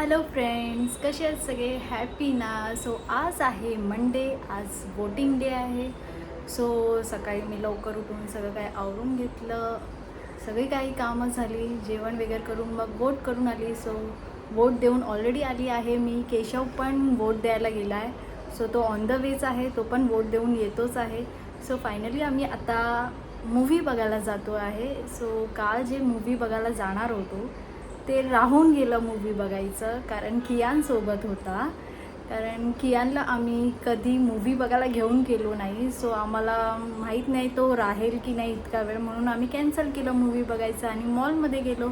Hello friends, कसे आहेत सगळे? हॅपी ना? सो आज आहे मंडे, आज वोटिंग डे आहे. सो सकाळी मी लवकर उठून सगळं काय आवरून घेतलं, सगळी काही कामं झाली, जेवण वगैरे करून मग वोट करून आली. सो वोट देऊन ऑलरेडी आली आहे मी. केशव पण वोट द्यायला गेला आहे. सो तो ऑन द वेच आहे, तो पण वोट देऊन येतोच आहे. सो फायनली आम्ही आता मूव्ही बघायला जातो आहे. सो काल जे मूव्ही बघायला जाणार होतो ते राहून गेलं मूव्ही बघायचं, कारण कियानसोबत होता. कारण कियानला आम्ही कधी मूव्ही बघायला घेऊन गेलो नाही. सो आम्हाला माहीत नाही तो राहील की नाही इतका वेळ, म्हणून आम्ही कॅन्सल केलं मूव्ही बघायचं आणि मॉलमध्ये गेलो.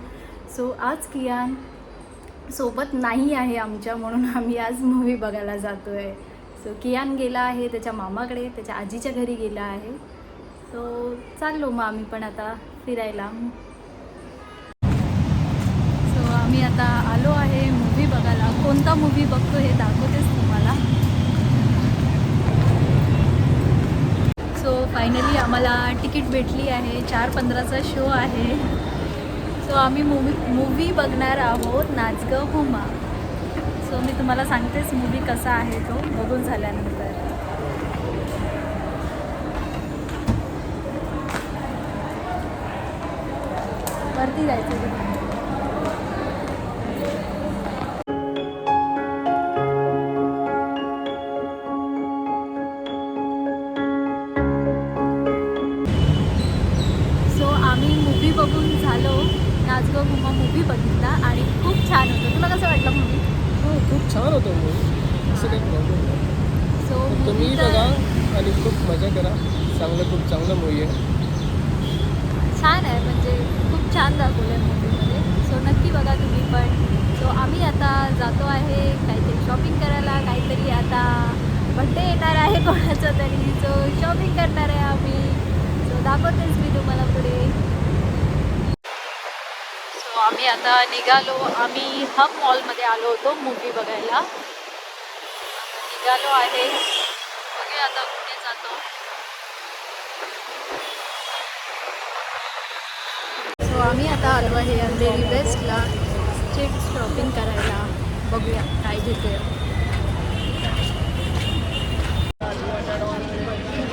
सो आज कियान सोबत नाही आहे आमच्या, म्हणून आम्ही आज मूव्ही बघायला जातो आहे. सो कियान गेला आहे त्याच्या मामाकडे, त्याच्या आजीच्या घरी गेला आहे. सो चाललो मग आम्ही पण आता फिरायला. आम्ही आता आलो आहे मूव्ही बघायला. कोणता मूव्ही बघतो हे दाखवतेच तुम्हाला. सो फायनली आम्हाला तिकीट भेटली आहे. 4:15चा शो आहे. सो आम्ही मूव्ही बघणार आहोत नाच गं हुमा. सो मी तुम्हाला सांगतेच मूव्ही कसा आहे तो बघून झाल्यानंतर. वरती जायचं. आम्ही मूव्ही बघून झालो. नाच गं घुमा मूव्ही बघितला आणि खूप छान होतं. तुला कसं वाटलं मूव्ही? हो, खूप छान होतं मूव्ही, असं काही प्रॉब्लेम नाही. सो तुम्ही बघा आणि खूप मजा करा. खूप चांगला मूव्ही आहे. छान आहे, म्हणजे खूप छान दाखवलं आहे मूव्हीमध्ये. सो नक्की बघा तुम्ही पण. सो आम्ही आता जातो आहे काहीतरी शॉपिंग करायला. काहीतरी आता बड्डे येणार आहे कोणाचा तरी, सो शॉपिंग करणार आहे आम्ही. सो दाखवतेच मी तुम्हाला पुढे. सो आम्ही आता निघालो. आम्ही हब मॉलमध्ये आलो होतो मूव्ही बघायला. निघालो आहे, बघूया आता कुठे जातो. सो आम्ही आता आलो आहे अंधेरी वेस्टला स्ट्रीट शॉपिंग करायला. बघूया काय घेते.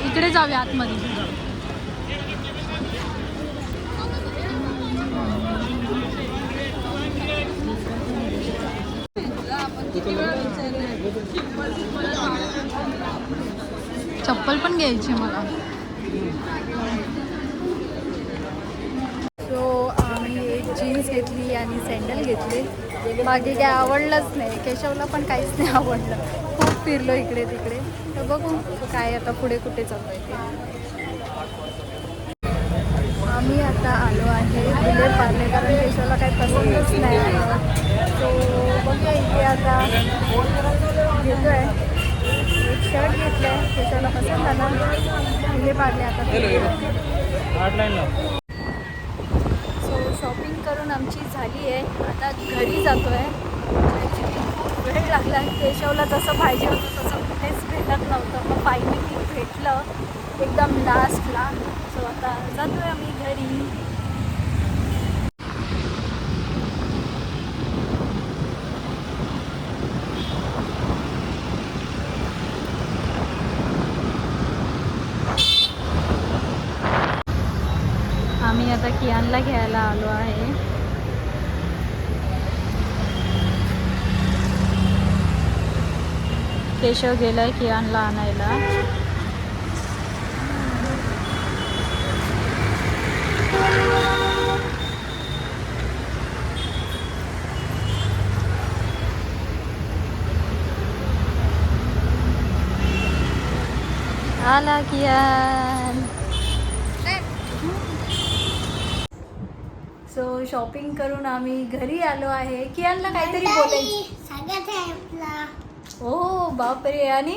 इकडे जाऊया आतमध्ये. चप्पल पण घ्यायची मला. सो आम्ही एक जीन्स घेतली आणि सँडल घेतले. बाकी काय आवडलंच नाही. केशवला पण काहीच नाही आवडलं. खूप फिरलो इकडे तिकडे. तर बघू काय आता पुढे कुठे चालू आहे ते. आम्ही आता आलो आहे बुले पार्ले, कारण केशवला काही पसंतच नाही आलं. सो बघूया इथे आता घेतो आहे. एक शर्ट घेतलं आहे, केशवला पसंत आला. बुले पार्ले आता. सो शॉपिंग करून आमची झाली आहे. आता घरी जातो आहे. ॲक्च्युली खूप वेळ लागला. केशवला जसं पाहिजे होतं तसं कुठेच भेटत नव्हतं. मग फायनली भेटलं एकदम लास्टला. सो आता जातो आहे आम्ही घरी. आम्ही आता कियानला घ्यायला आलो आहे. केशव गेलाय कियानला आणायला. आला कियान. सो शॉपिंग करून आम्ही घरी आलो आहे. कियानला काहीतरी बोलायचं. हो बापरे. आणि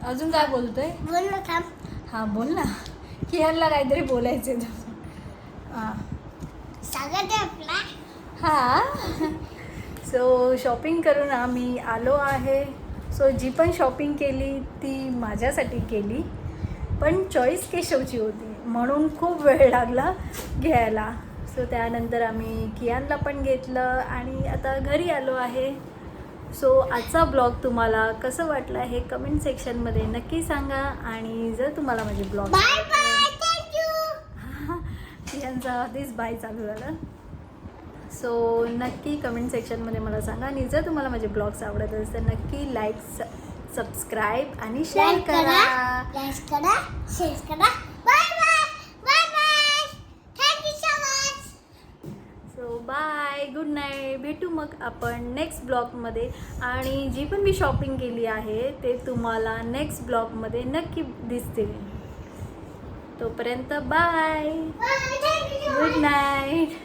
अजून काय बोलतोय? बोल ना, थांब. हां बोल ना. कियानला काहीतरी बोलायचं आहे. हां हां. सो शॉपिंग करून आम्ही आलो आहे. सो जी पण शॉपिंग केली ती माझ्यासाठी केली, पण चॉईस केशवची होती म्हणून खूप वेळ लागला घ्यायला. सो त्यानंतर आम्ही कियानला पण घेतलं आणि आता घरी आलो आहे. सो आजचा ब्लॉग तुम्हाला कसं वाटलं हे कमेंट सेक्शनमध्ये नक्की सांगा. आणि जर तुम्हाला माझे ब्लॉग कियानचा आधीच बाय चालू झालं. सो नक्की कमेंट सेक्शनमध्ये मला सांगा. आणि जर तुम्हाला माझे ब्लॉग्स आवडत असेल तर नक्की लाईक सबस्क्राईब आणि शेअर करा. So bye, good night. भेटू मग आपण नेक्स्ट ब्लॉगमध्ये. आणि जी पण मी शॉपिंग केली आहे ते तुम्हाला नेक्स्ट ब्लॉगमध्ये नक्की दिसतील. तोपर्यंत बाय, गुड नाईट.